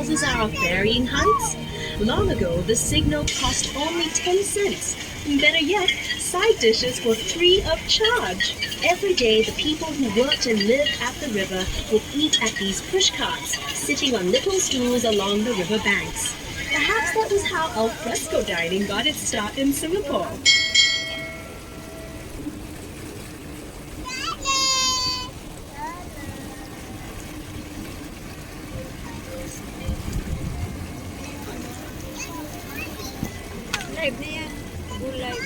houses are of varying heights. Long ago, the signal cost only 10 cents. Better yet, side dishes were free of charge. Every day, the people who worked and lived at the river would eat at these push carts, sitting on little stools along the river banks. Perhaps that was how al fresco dining got its start in Singapore. Live na yan. Go live.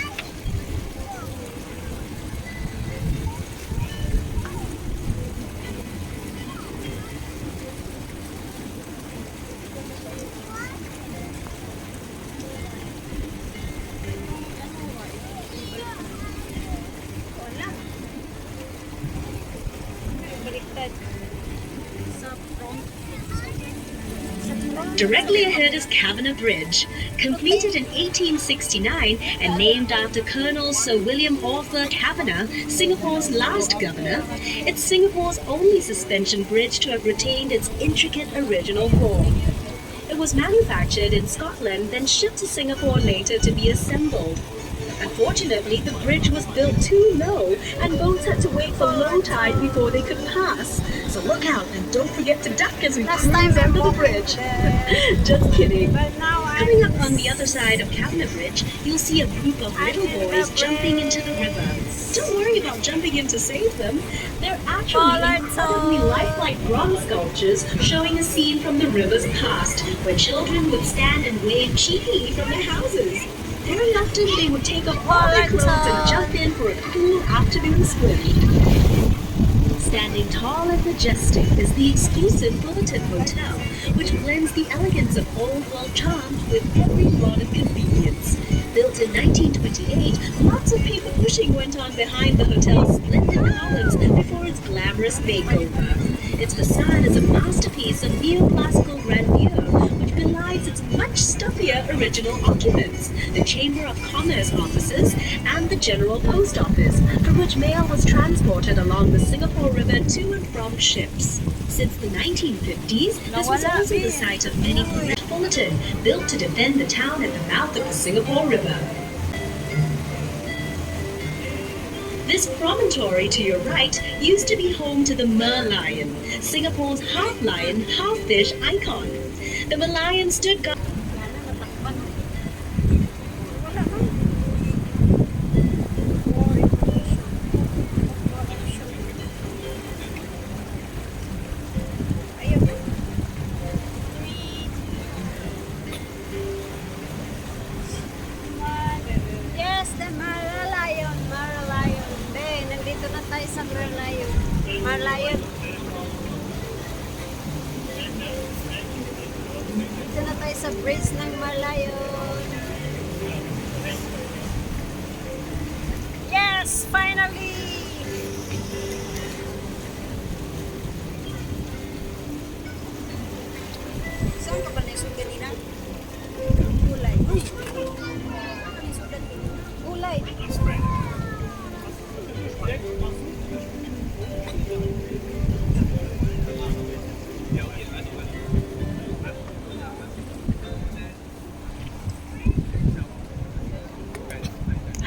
Baliktad. Sa front. Directly ahead is Kavanagh Bridge, completed in 1869 and named after Colonel Sir William Arthur Kavanagh, Singapore's last governor. It's Singapore's only suspension bridge to have retained its intricate original form. It was manufactured in Scotland, then shipped to Singapore later to be assembled. Unfortunately, the bridge was built too low and boats had to wait for low tide before they could pass. So look out and don't forget to duck as we cruise under the bridge. Just kidding. Coming up on the other side of Kavanagh Bridge, you'll see a group of little boys jumping into the river. Don't worry about jumping in to save them. They're actually incredibly lifelike bronze sculptures showing a scene from the river's past, where children would stand and wave cheekily from their houses. Very often they would take off all their clothes and jump in for a cool afternoon swim. Standing tall and majestic is the exclusive Fullerton Hotel, which blends the elegance of old world charm with every modern convenience. Built in 1928, lots of paper pushing went on behind the hotel's splendid columns before its glamorous makeover. Its facade is a masterpiece of neoclassical grandeur, which belies its much stuffier original occupants, the Chamber of Commerce offices and the General Post Office, from which mail was transported along the Singapore River to and from ships. Since the 1950s, this was also the site of many Fullerton, built to defend the town at the mouth of the Singapore River. This promontory to your right used to be home to the merlion, Singapore's half-lion, half-fish icon. The merlion stood guard. Yes, the Maralayon. Ben, nandito na tayo sa Maralayon. Maralayon. Dito na tayo sa bridge ng Maralayon. Yes, finally! Saan ka ba naisog kanina? Gulay. Gulay.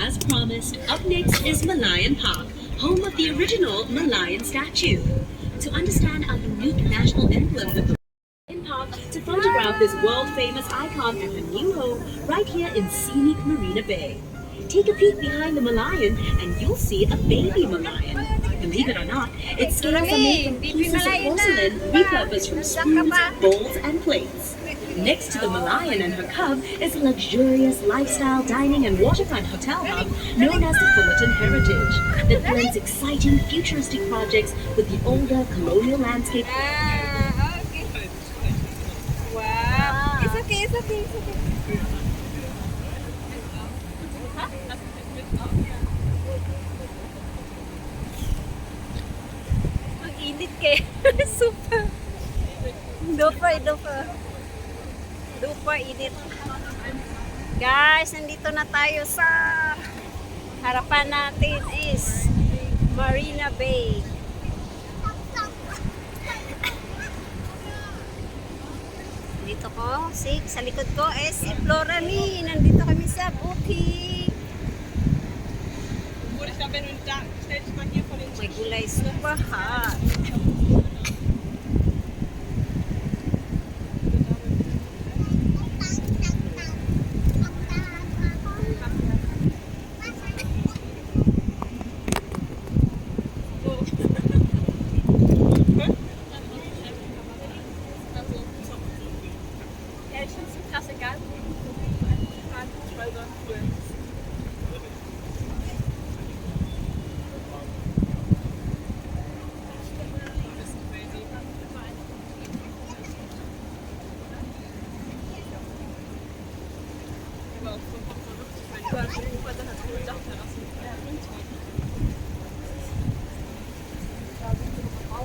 As promised, up next is Merlion Park, home of the original Merlion statue. To understand our unique national emblem with the Merlion Park, to photograph this world-famous icon at her new home right here in scenic Marina Bay. Take a peek behind the Merlion and you'll see a baby Merlion. Believe it or not, its scales are made from pieces of porcelain repurposed from spoons, bowls, and plates. Next to the Merlion and her cub is a luxurious lifestyle dining and waterfront hotel hub known as the Fullerton Heritage that blends exciting futuristic projects with the older colonial landscape. Okay. Wow. It's okay. Ang init kaya. Super. Dupa init. Guys, nandito na tayo sa harapan natin is Marina Bay. nandito ko. See, sa likod ko is Florami. Nandito kami sa bukid. May gulay, super hot.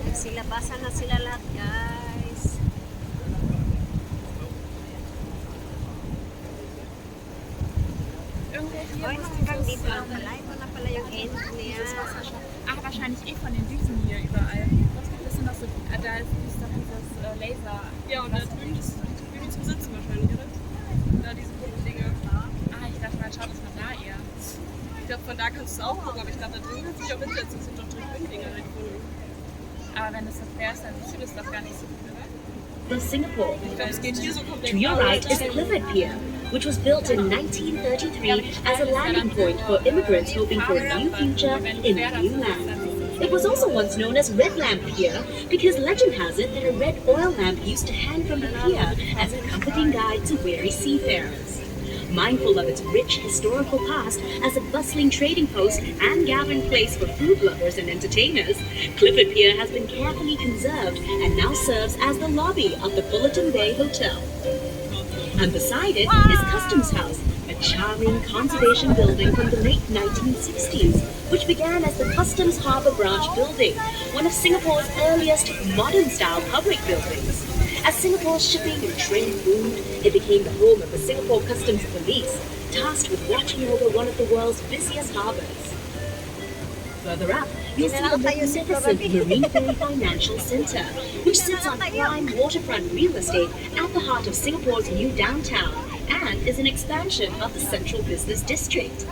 Nagsilabasan na sila lahat, guys. Oh, hanggang dito lang pala. Ito na pala yung end niya. Ach, wahrscheinlich eh von den Düsen hier überall. Das sind doch so, da ist doch dieses Laser. Ja, und da drüben ist zum Sitzen wahrscheinlich, oder? Da diese bunten Dinge. Ah, ich dachte mal, schau das mal da eher. Ich glaube, von da kannst du es auch gucken, aber ich glaube, da drüben kannst du dich auch hinsetzen. Das sind doch drüben Dinger da gefunden. Aber wenn das wäre, dann siehst du das doch gar nicht so gut, oder? Of Singapore. Ich glaube, es geht hier so komplett. To your right is Clifford Pier, which was built in 1933 as a landing point for immigrants hoping for a new future in a new land. It was also once known as Red Lamp Pier because legend has it that a red oil lamp used to hang from the pier as a comforting guide to weary seafarers. Mindful of its rich historical past as a bustling trading post and gathering place for food lovers and entertainers, Clifford Pier has been carefully conserved and now serves as the lobby of the Fullerton Bay Hotel. And beside it is Customs House, a charming conservation building from the late 1960s, which began as the Customs Harbour Branch building, one of Singapore's earliest modern-style public buildings. As Singapore's shipping and trade boomed, it became the home of the Singapore Customs Police, tasked with watching over one of the world's busiest harbours. Further up, you'll see the magnificent Marina Bay Financial Centre, which sits on prime waterfront real estate at the heart of Singapore's new downtown and is an expansion of the Central Business District.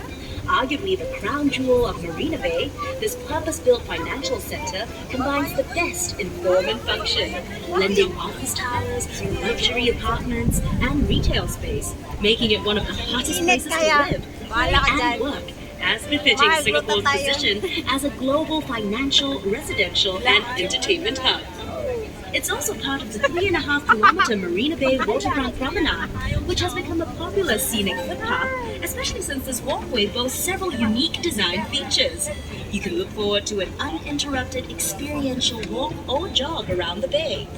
Arguably the crown jewel of Marina Bay, this purpose-built financial centre combines the best in form and function, lending office towers, luxury apartments, and retail space, making it one of the hottest places to live, play, and work, as befitting Singapore's position as a global financial, residential, and entertainment hub. It's also part of the 3.5-kilometer Marina Bay Waterfront Promenade, which has become a popular scenic footpath, especially since this walkway boasts several unique design features. You can look forward to an uninterrupted experiential walk or jog around the bay.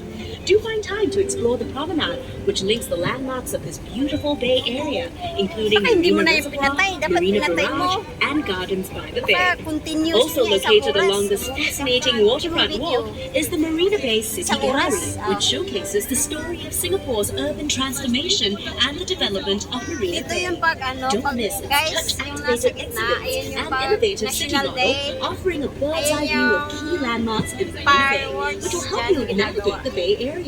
Do find time to explore the promenade, which links the landmarks of this beautiful bay area, including Marina Reservoir, Marina Barrage, and Gardens by the Bay. Also located along this fascinating waterfront walk is the Marina Bay City Gallery, which showcases the story of Singapore's urban transformation and the development of Marina Bay. Don't miss its touch-activated exhibits and innovative city model, offering a bird's-eye view of key landmarks in Marina Bay, which will help you navigate the Bay Area.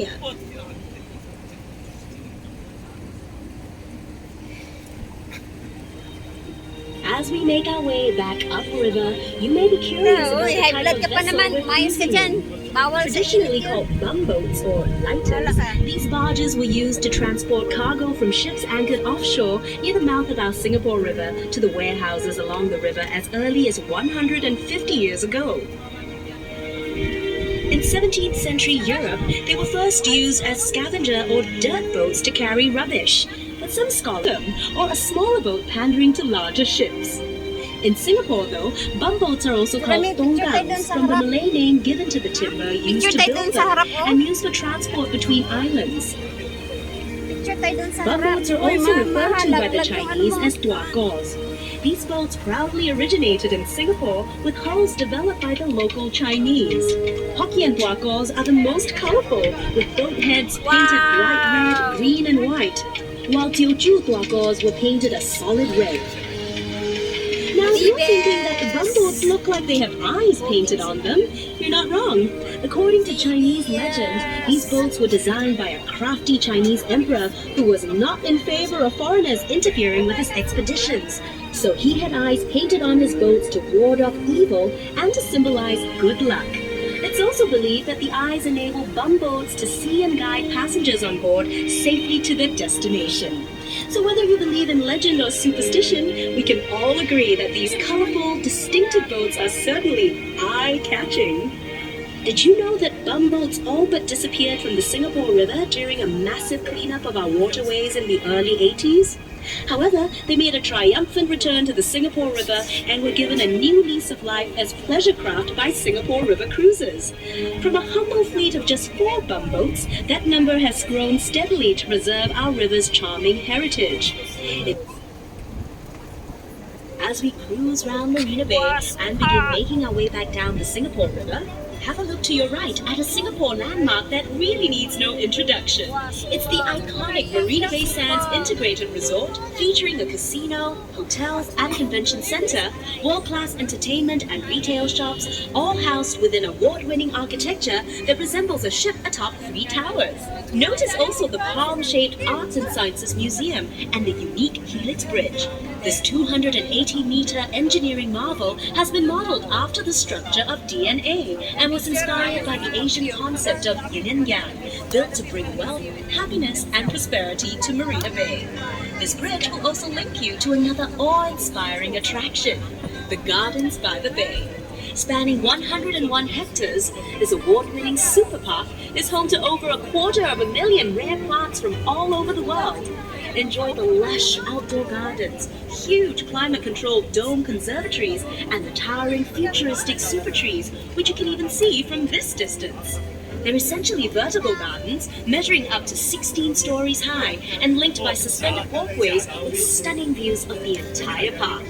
As we make our way back upriver, you may be curious about the type of vessel we're using. Traditionally called bumboats or lighters, these barges were used to transport cargo from ships anchored offshore near the mouth of our Singapore River to the warehouses along the river as early as 150 years ago. In 17th century Europe, they were first used as scavenger or dirt boats to carry rubbish, but some scholars them, or a smaller boat pandering to larger ships. In Singapore, though, bumboats are also called tonggangs, from the Malay name given to the timber used to build them and used for transport between islands. Bumboats are also referred to by the Chinese as tuakos. These boats proudly originated in Singapore with hulls developed by the local Chinese. Hokkien tuakos are the most colorful, with boat heads painted bright red, green and white, while Teochew tuakos were painted a solid red. Now, if you're thinking that the bumboats look like they have eyes painted on them, you're not wrong. According to Chinese legend, these boats were designed by a crafty Chinese emperor who was not in favor of foreigners interfering with his expeditions. So he had eyes painted on his boats to ward off evil and to symbolize good luck. It's also believed that the eyes enable bumboats to see and guide passengers on board safely to their destination. So whether you believe in legend or superstition, we can all agree that these colorful, distinctive boats are certainly eye-catching. Did you know that bumboats all but disappeared from the Singapore River during a massive cleanup of our waterways in the early 80s? However, they made a triumphant return to the Singapore River and were given a new lease of life as pleasure craft by Singapore River Cruises. From a humble fleet of just 4 bumboats, that number has grown steadily to preserve our river's charming heritage. As we cruise round Marina Bay and begin making our way back down the Singapore River, have a look to your right at a Singapore landmark that really needs no introduction. It's the iconic Marina Bay Sands Integrated Resort, featuring a casino, hotels and convention center, world-class entertainment and retail shops, all housed within award-winning architecture that resembles a ship atop 3 towers. Notice also the palm-shaped Arts and Sciences Museum and the unique Helix Bridge. This 280-meter engineering marvel has been modeled after the structure of DNA and was inspired by the Asian concept of yin and yang, built to bring wealth, happiness, and prosperity to Marina Bay. This bridge will also link you to another awe-inspiring attraction, the Gardens by the Bay. Spanning 101 hectares, this award-winning super park is home to over 250,000 rare plants from all over the world. Enjoy the lush outdoor gardens, huge climate-controlled dome conservatories, and the towering futuristic super trees, which you can even see from this distance. They're essentially vertical gardens, measuring up to 16 stories high and linked by suspended walkways with stunning views of the entire park.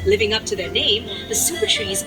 Living up to their name, the super trees